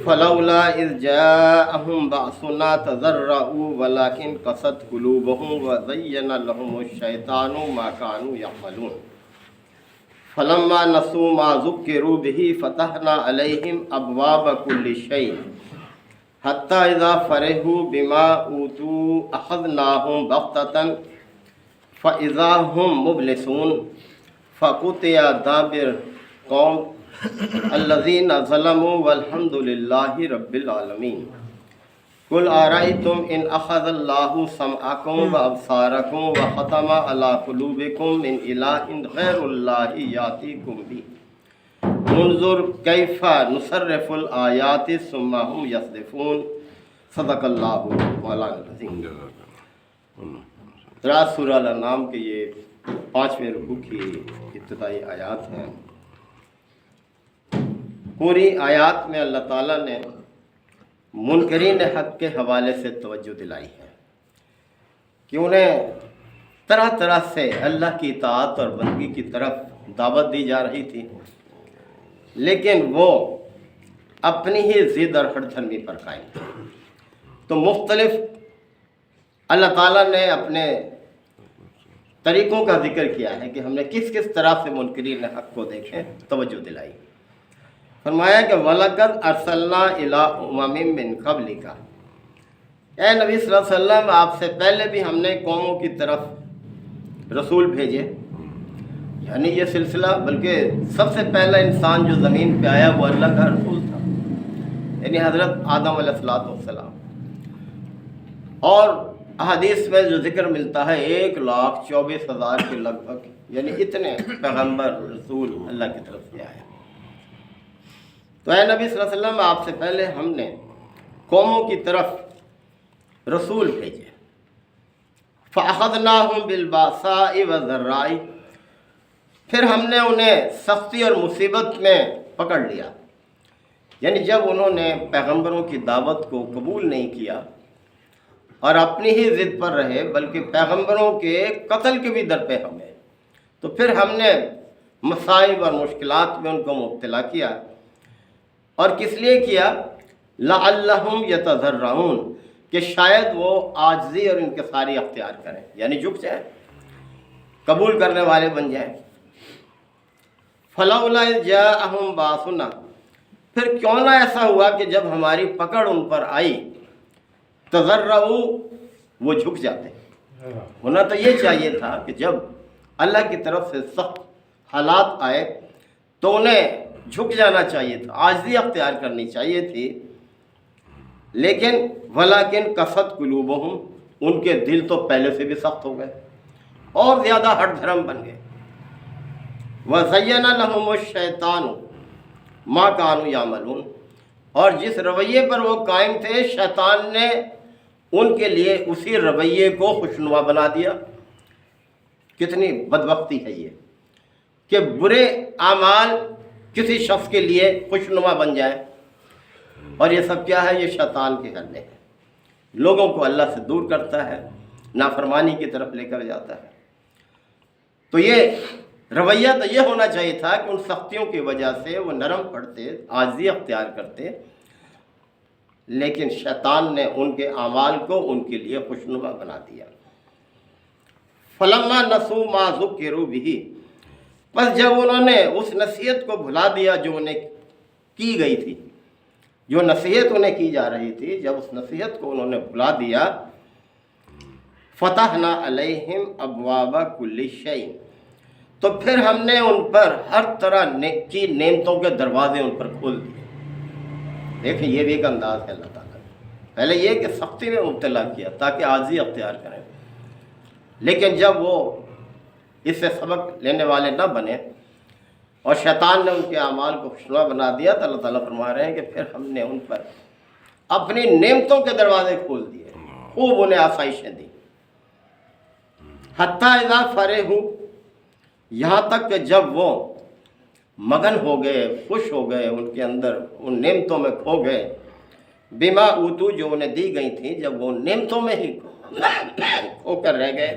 فلولا اذ جاءهم بأسنا تضرعوا ولكن قست قلوبهم وزين لهم الشيطان ما كانوا يعملون فلما نسوا ما ذكروا به فتحنا عليهم أبواب كل شيء حتى إذا فرحوا بما أوتوا أخذناهم بغتة فإذا هم مبلسون فقطع دابر قوم الذين ظلموا والحمد لله رب العالمين قل أرأيتم إن أخذ الله سمعكم وأبصاركم وختم على قلوبكم من إله غير الله يأتيكم به انظر كيف نصرف الآيات ثم هم يصدفون صدق اللہ مولانا العظیم۔ دراز سورہ الانعام کے یہ 5ویں رکوع کی ابتدائی آیات ہیں۔ پوری آیات میں اللہ تعالیٰ نے منکرین حق کے حوالے سے توجہ دلائی ہے کہ انہیں طرح طرح سے اللہ کی اطاعت اور بندگی کی طرف دعوت دی جا رہی تھی، لیکن وہ اپنی ہی ضد اور ہٹ دھرمی پر قائم تھے۔ تو مختلف اللہ تعالیٰ نے اپنے طریقوں کا ذکر کیا ہے کہ ہم نے کس کس طرح سے منکرین حق کو دیکھیں، توجہ دلائی۔ فرمایا کہ وَلَقَدْ أَرْسَلْنَا إِلَىٰ أُمَمٍ مِّن قَبْلِكَ، اے نبی صلی اللہ علیہ وسلم آپ سے پہلے بھی ہم نے قوموں کی طرف رسول بھیجے، یعنی یہ سلسلہ بلکہ سب سے پہلا انسان جو زمین پہ آیا وہ اللہ کا رسول تھا، یعنی حضرت آدم علیہ السلام۔ اور احادیث میں جو ذکر ملتا ہے 1,24,000 کے لگ بھگ، یعنی اتنے پیغمبر رسول اللہ کی طرف سے آئے۔ تو اے نبی صلی اللہ علیہ وسلم آپ سے پہلے ہم نے قوموں کی طرف رسول بھیجے۔ فَأَخَذْنَاهُمْ بِالْبَأْسَاءِ وَالضَّرَّاءِ، پھر ہم نے انہیں سختی اور مصیبت میں پکڑ لیا، یعنی جب انہوں نے پیغمبروں کی دعوت کو قبول نہیں کیا اور اپنی ہی ضد پر رہے، بلکہ پیغمبروں کے قتل کے بھی در پہ ہمیں، تو پھر ہم نے مصائب اور مشکلات میں ان کو مبتلا کیا۔ اور کس لیے کیا؟ لعلہم یتضرعون، کہ شاید وہ عاجزی اور انکساری اختیار کریں، یعنی جھک جائیں، قبول کرنے والے بن جائیں۔ فلولا اذ جاءہم باسنا، پھر کیوں نہ ایسا ہوا کہ جب ہماری پکڑ ان پر آئی، تضرعوا، وہ جھک جاتے۔ ہونا تو یہ چاہیے تھا کہ جب اللہ کی طرف سے سخت حالات آئے تو انہیں جھک جانا چاہیے تھا، عاجزی اختیار کرنی چاہیے تھی، لیکن ولیکن قست قلوبہم، ان کے دل تو پہلے سے بھی سخت ہو گئے اور زیادہ ہٹ دھرم بن گئے۔ وَزَيَّنَ لَهُمُ الشَّيْطَانُ مَا كَانُوا يَعْمَلُونَ، اور جس رویے پر وہ قائم تھے شیطان نے ان کے لیے اسی رویے کو خوشنما بنا دیا۔ کتنی بدبختی ہے یہ کہ برے اعمال کسی شخص کے لیے خوشنما بن جائے، اور یہ سب کیا ہے؟ یہ شیطان کے حلے ہیں، لوگوں کو اللہ سے دور کرتا ہے، نافرمانی کی طرف لے کر جاتا ہے۔ تو یہ رویہ تو یہ ہونا چاہیے تھا کہ ان سختیوں کی وجہ سے وہ نرم پڑتے، عاجزی اختیار کرتے، لیکن شیطان نے ان کے اعمال کو ان کے لیے خوشنما بنا دیا۔ فَلَمَّا نَسُوا مَا ذُكِّرُوا بِهِ، بس جب انہوں نے اس نصیحت کو بھلا دیا جو انہیں کی گئی تھی، جو نصیحت انہیں کی جا رہی تھی، جب اس نصیحت کو انہوں نے بھلا دیا، فتحنا علیہم ابواب کل شیء، تو پھر ہم نے ان پر ہر طرح کی نعمتوں کے دروازے ان پر کھول دیے۔ دیکھیں یہ بھی ایک انداز ہے اللہ تعالیٰ نے، پہلے یہ کہ سختی میں مبتلا کیا تاکہ عاجزی اختیار کریں، لیکن جب وہ اس سے سبق لینے والے نہ بنے اور شیطان نے ان کے اعمال کو خوشنما بنا دیا، تو اللہ تعالیٰ فرما رہے ہیں کہ پھر ہم نے ان پر اپنی نعمتوں کے دروازے کھول دیے، خوب انہیں آسائشیں دی۔ حتیٰ اذا فرحوا، یہاں تک کہ جب وہ مگن ہو گئے، خوش ہو گئے، ان کے اندر ان نعمتوں میں کھو گئے، بما اوتو، جو انہیں دی گئی تھیں، جب وہ نعمتوں میں ہی کھو کر رہ گئے،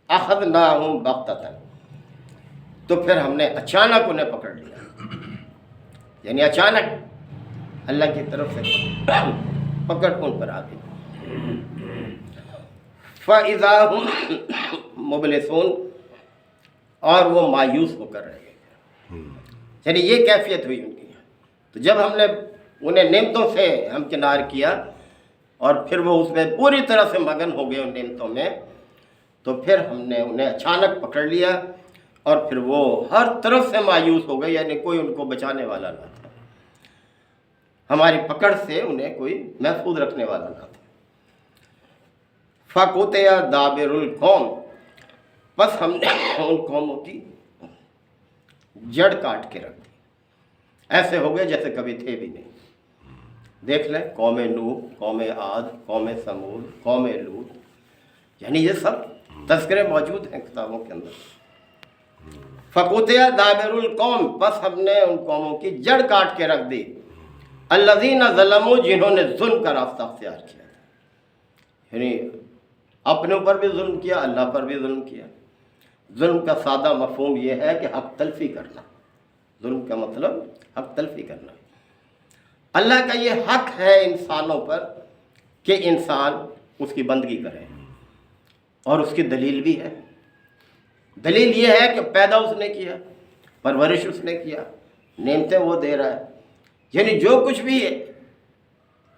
اخذناہم بغتۃ، تو پھر ہم نے اچانک انہیں پکڑ لیا، یعنی اچانک اللہ کی طرف سے پکڑ ان پر آ گئی۔ فَإِذَا هُمْ مُبْلِسُونَ، اور وہ مایوس ہو کر رہ گئے، یعنی یہ کیفیت ہوئی ان کی۔ تو جب ہم نے انہیں نعمتوں سے ہمکنار کیا اور پھر وہ اس میں پوری طرح سے مگن ہو گئے ان نعمتوں میں، تو پھر ہم نے انہیں اچانک پکڑ لیا اور پھر وہ ہر طرف سے مایوس ہو گئے، یعنی کوئی ان کو بچانے والا نہ تھا، ہماری پکڑ سے انہیں کوئی محفوظ رکھنے والا نہ تھا۔ فَقُطِعَ دَابِرُ الْقَوْمِ، بس ہم نے ان قوموں کی جڑ کاٹ کے رکھ دی، ایسے ہو گئے جیسے کبھی تھے بھی نہیں۔ دیکھ لیں قوم نوح، قوم عاد، قوم ثمود، قوم لوط، یعنی یہ سب تذکرے موجود ہیں کتابوں کے اندر۔ فَقُطِعَ دَابِرُ الْقَوْمِ، بس ہم نے ان قوموں کی جڑ کاٹ کے رکھ دی، الَّذِينَ ظَلَمُوا، جنہوں نے ظلم کا راستہ اختیار کیا، یعنی اپنے اوپر بھی ظلم کیا، اللہ پر بھی ظلم کیا۔ ظلم کا سادہ مفہوم یہ ہے کہ حق تلفی کرنا، ظلم کا مطلب حق تلفی کرنا۔ اللہ کا یہ حق ہے انسانوں پر کہ انسان اس کی بندگی کرے، اور اس کی دلیل بھی ہے۔ دلیل یہ ہے کہ پیدا اس نے کیا، پرورش اس نے کیا، نعمتیں وہ دے رہا ہے، یعنی جو کچھ بھی ہے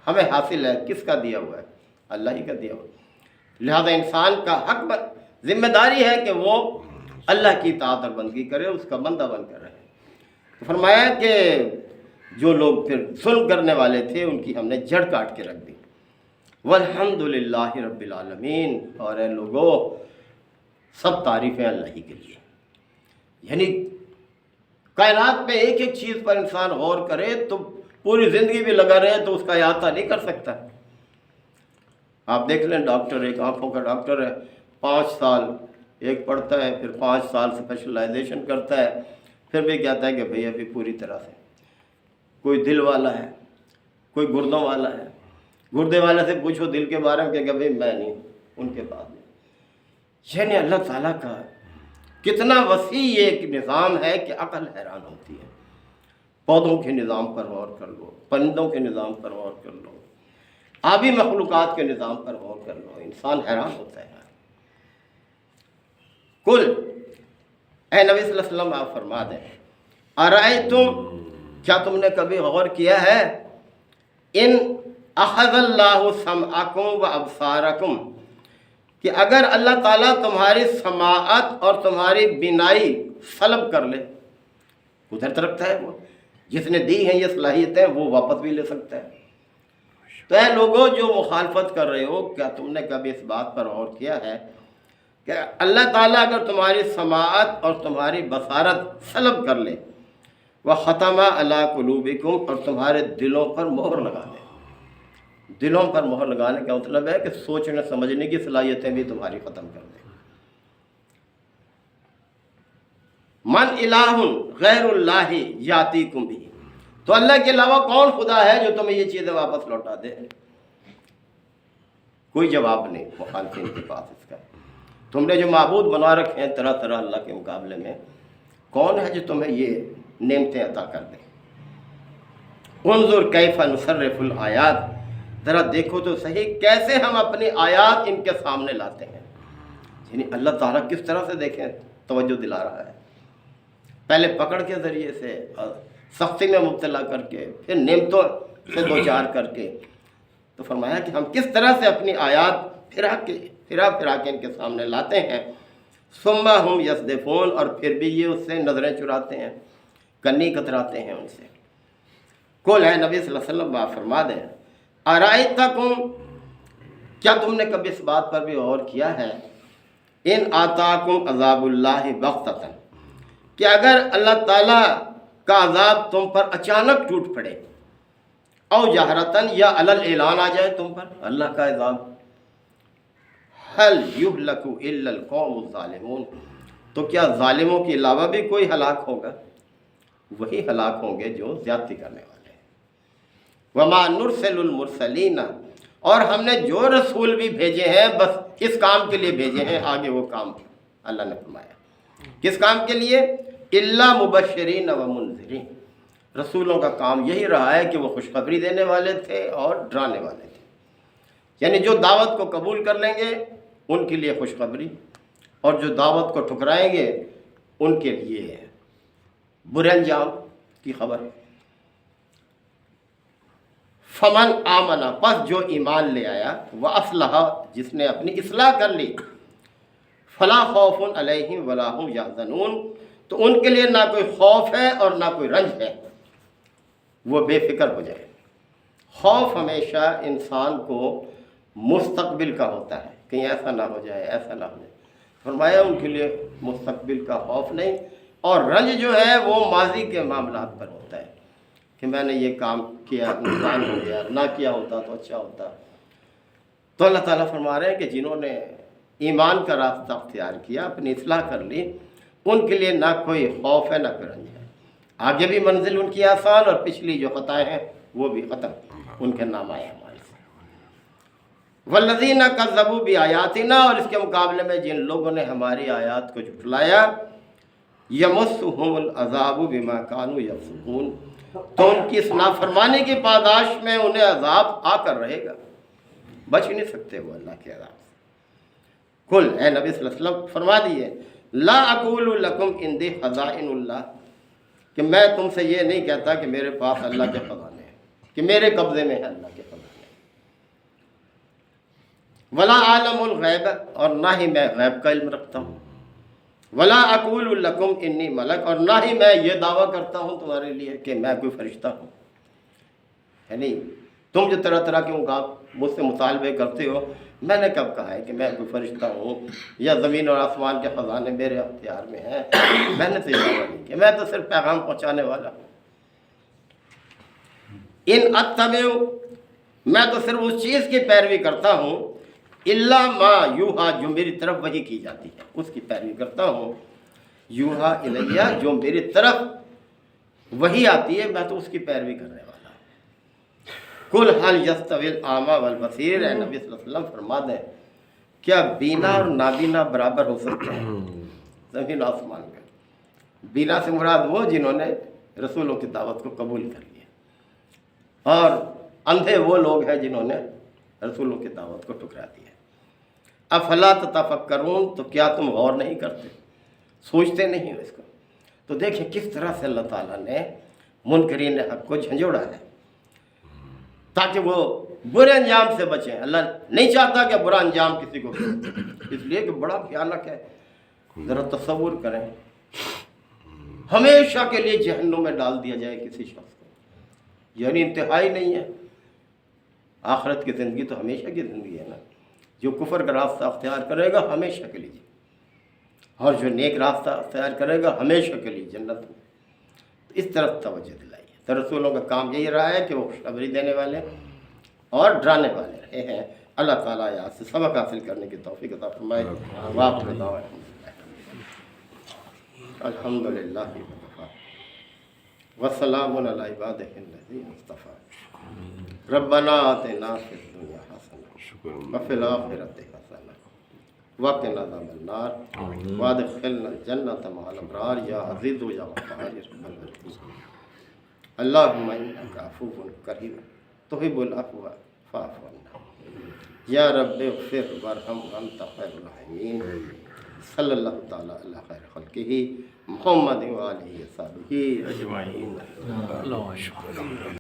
ہمیں حاصل ہے کس کا دیا ہوا ہے؟ اللہ ہی کا دیا ہوا ہے۔ لہذا انسان کا حق ذمہ داری ہے کہ وہ اللہ کی اطاعت اور بندگی کرے، اس کا بندہ بن کر رہے۔ تو فرمایا کہ جو لوگ پھر ظلم کرنے والے تھے ان کی ہم نے جڑ کاٹ کے رکھ دی۔ والحمدللہ رب العالمین، اور اے لوگو سب تعریفیں اللہ ہی کے لیے، یعنی کائنات میں ایک ایک چیز پر انسان غور کرے تو پوری زندگی بھی لگا رہے تو اس کا احاطہ نہیں کر سکتا۔ آپ دیکھ لیں ڈاکٹر، ایک آنکھوں کا ڈاکٹر ہے، 5 سال ایک پڑھتا ہے، پھر 5 سال اسپیشلائزیشن کرتا ہے، پھر بھی کہتا ہے کہ بھئی ابھی پوری طرح سے۔ کوئی دل والا ہے، کوئی گردوں والا ہے، گردے والے سے پوچھو دل کے بارے میں کہ بھئی میں نہیں، ان کے پاس نہیں۔ یعنی اللہ تعالیٰ کا کتنا وسیع ایک نظام ہے کہ عقل حیران ہوتی ہے۔ پودوں کے نظام پر غور کر لو، پرندوں کے نظام پر غور کر لو، آبی مخلوقات کے نظام پر غور کر لو، انسان حیران ہوتا ہے۔ کل اے نبی صلی اللہ علیہ وسلم آپ فرما دیں، ارائیتم، کیا تم نے کبھی غور کیا ہے، ان اخذ اللہ سمعکم و ابصارکم، کہ اگر اللہ تعالیٰ تمہاری سماعت اور تمہاری بینائی سلب کر لے، قدرت رکھتا ہے وہ، جس نے دی ہیں یہ صلاحیتیں وہ واپس بھی لے سکتا ہے۔ تو اے لوگوں جو مخالفت کر رہے ہو، کیا تم نے کبھی اس بات پر غور کیا ہے کہ اللہ تعالیٰ اگر تمہاری سماعت اور تمہاری بصارت سلب کر لے، وَخَتَمَ عَلَىٰ قُلُوبِكُمْ، اور تمہارے دلوں پر مہر لگا دے۔ دلوں پر مہر لگانے کا مطلب ہے کہ سوچنے سمجھنے کی صلاحیتیں بھی تمہاری ختم کر دے۔ من الہ غیر اللہ یاتیکم بھی، تو اللہ کے علاوہ کون خدا ہے جو تمہیں یہ چیزیں واپس لوٹا دے؟ کوئی جواب نہیں مخالفین کے پاس اس کا۔ تم نے جو معبود بنا رکھے ہیں طرح طرح اللہ کے مقابلے میں، کون ہے جو تمہیں یہ نعمتیں عطا کر دے؟ انظر کیف نصرف الآیات، ذرا دیکھو تو صحیح کیسے ہم اپنی آیات ان کے سامنے لاتے ہیں۔ یعنی اللہ تعالیٰ کس طرح سے دیکھیں توجہ دلا رہا ہے، پہلے پکڑ کے ذریعے سے، سختی میں مبتلا کر کے، پھر نعمتوں سے دوچار کر کے، تو فرمایا کہ ہم کس طرح سے اپنی آیات پھرا کے ان کے سامنے لاتے ہیں۔ ثم ہم یصدفون، اور پھر بھی یہ اس سے نظریں چراتے ہیں، کنی کتراتے ہیں ان سے۔ قل ہے نبی صلی اللہ علیہ وسلم آپ فرما دیں، ارائیتکم، کیا تم نے کبھی اس بات پر بھی غور کیا ہے، ان آتاکم عذاب اللہ بغتۃ، کہ اگر اللہ تعالیٰ کا عذاب تم پر اچانک ٹوٹ پڑے، او جہرتاً، یا علل اعلان آ جائے تم پر اللہ کا عذاب، هل یہلک الا القوم الظالمون، تو کیا ظالموں کے علاوہ بھی کوئی ہلاک ہوگا؟ وہی ہلاک ہوں گے جو زیادتی کرنے والے ہیں۔ وما نرسل المرسلین، اور ہم نے جو رسول بھی بھیجے ہیں بس اس کام کے لیے بھیجے ہیں، آگے وہ کام اللہ نے فرمایا کس کام کے لیے، الا مبشرین و منذرین، رسولوں کا کام یہی رہا ہے کہ وہ خوشخبری دینے والے تھے اور ڈرانے والے تھے، یعنی جو دعوت کو قبول کر لیں گے ان کے لیے خوشخبری، اور جو دعوت کو ٹھکرائیں گے ان کے لیے برے انجام کی خبر۔ فمن آمنا، پس جو ایمان لے آیا، واصلح، جس نے اپنی اصلاح کر لی، فلا خوف علیہم ولا هم یحزنون، تو ان کے لیے نہ کوئی خوف ہے اور نہ کوئی رنج ہے، وہ بے فکر ہو جائے۔ خوف ہمیشہ انسان کو مستقبل کا ہوتا ہے، کہیں ایسا نہ ہو جائے، ایسا نہ ہو جائے۔ فرمایا ان کے لیے مستقبل کا خوف نہیں، اور رنج جو ہے وہ ماضی کے معاملات پر ہوتا ہے کہ میں نے یہ کام کیا، نقصان ہو گیا، نہ کیا ہوتا تو اچھا ہوتا۔ تو اللہ تعالیٰ فرما رہے ہیں کہ جنہوں نے ایمان کا راستہ اختیار کیا، اپنی اصلاح کر لی، ان کے لیے نہ کوئی خوف ہے نہ کوئی رنج ہے، آگے بھی منزل ان کی آسان، اور پچھلی جو خطائیں ہیں وہ بھی ختم، ان کے نام آئے ہمارے سے۔ والذین کذبوا بآیاتنا، اور اس کے مقابلے میں جن لوگوں نے ہماری آیات کو جھٹلایا، یمسہم العذاب بما کانوا یفسقون، تو ان کی اس نافرمانی کی پاداش میں انہیں عذاب آ کر رہے گا، بچ ہی نہیں سکتے وہ اللہ کے عذاب سے۔ کل، اے نبی صلی اللہ علیہ وسلم فرما دیے، لا اقول لکم عندی خزائن اللہ، کہ میں تم سے یہ نہیں کہتا کہ میرے پاس اللہ کے خزانے ہیں، کہ میرے قبضے میں ہے اللہ کے خزانے، ولا عالم الغیب، اور نہ ہی میں غیب کا علم رکھتا ہوں، ولا اقول لکم انی ملک، اور نہ ہی میں یہ دعویٰ کرتا ہوں تمہارے لیے کہ میں کوئی فرشتہ ہوں۔ یعنی تم جو طرح طرح کے مجھ سے مطالبے کرتے ہو، میں نے کب کہا ہے کہ میں کوئی فرشتہ ہوں یا زمین اور آسمان کے خزانے میرے اختیار میں ہیں؟ میں نے تو یہ دعویٰ نہیں کیا، میں تو صرف پیغام پہنچانے والا ہوں۔ ان اتبع، میں تو صرف اس چیز کی پیروی کرتا ہوں، الا ما یوحا، جو میری طرف وحی کی جاتی ہے اس کی پیروی کرتا ہوں، یوحا الیہ، جو میری طرف وحی آتی ہے میں تو اس کی پیروی کرنے والا ہوں۔ کل حل یستوی الاعمی والبصیر، اے نبی صلی اللہ علیہ وسلم فرما دیں، کیا بینا اور نابینا برابر ہو سکتے ہیں زمین و آسمان میں؟ بینا سے مراد وہ جنہوں نے رسولوں کی دعوت کو قبول کر لیا، اور اندھے وہ لوگ ہیں جنہوں نے رسولوں کی دعوت کو ٹھکرا دیا۔ افلا تتفکرون، تو کیا تم غور نہیں کرتے، سوچتے نہیں ہو اس کو؟ تو دیکھیں کس طرح سے اللہ تعالیٰ نے منکرین حق کو جھنجھوڑا ہے تاکہ وہ برے انجام سے بچیں۔ اللہ نہیں چاہتا کہ برا انجام کسی کو ہو، اس لیے کہ بڑا بھیانک ہے۔ ذرا تصور کریں، ہمیشہ کے لیے جہنم میں ڈال دیا جائے کسی شخص کو، یعنی انتہائی نہیں ہے۔ آخرت کی زندگی تو ہمیشہ کی زندگی ہے نا، جو کفر کا راستہ اختیار کرے گا ہمیشہ کے لیے، اور جو نیک راستہ اختیار کرے گا ہمیشہ کے لیے جنت میں۔ تو اس طرف توجہ دلائیے۔ تو رسولوں کا کام یہی رہا ہے کہ وہ خوشخبری دینے والے اور ڈرانے والے رہے ہیں۔ اللہ تعالیٰ یہاں سے سبق حاصل کرنے کی توفیق عطا فرمائے۔ وآخر دعوانا الحمد للہ وسلام علی عبادہ الذین اصطفیٰ ربنا آتنا فی الدنیا حسنہ وفی الآخرۃ حسنہ وقنا عذاب النار وادخلنا الجنۃ مع الابرار یا عزیز یا غفار یا رب العالمین۔ اللہم انک عفو کریم تحب العفو فاعف عنا یا رب اغفر وارحم وانت خیر الراحمین۔ صلی اللہ تعالیٰ علی خیر خلقہ محمد وآلہ وصحبہ اجمعین۔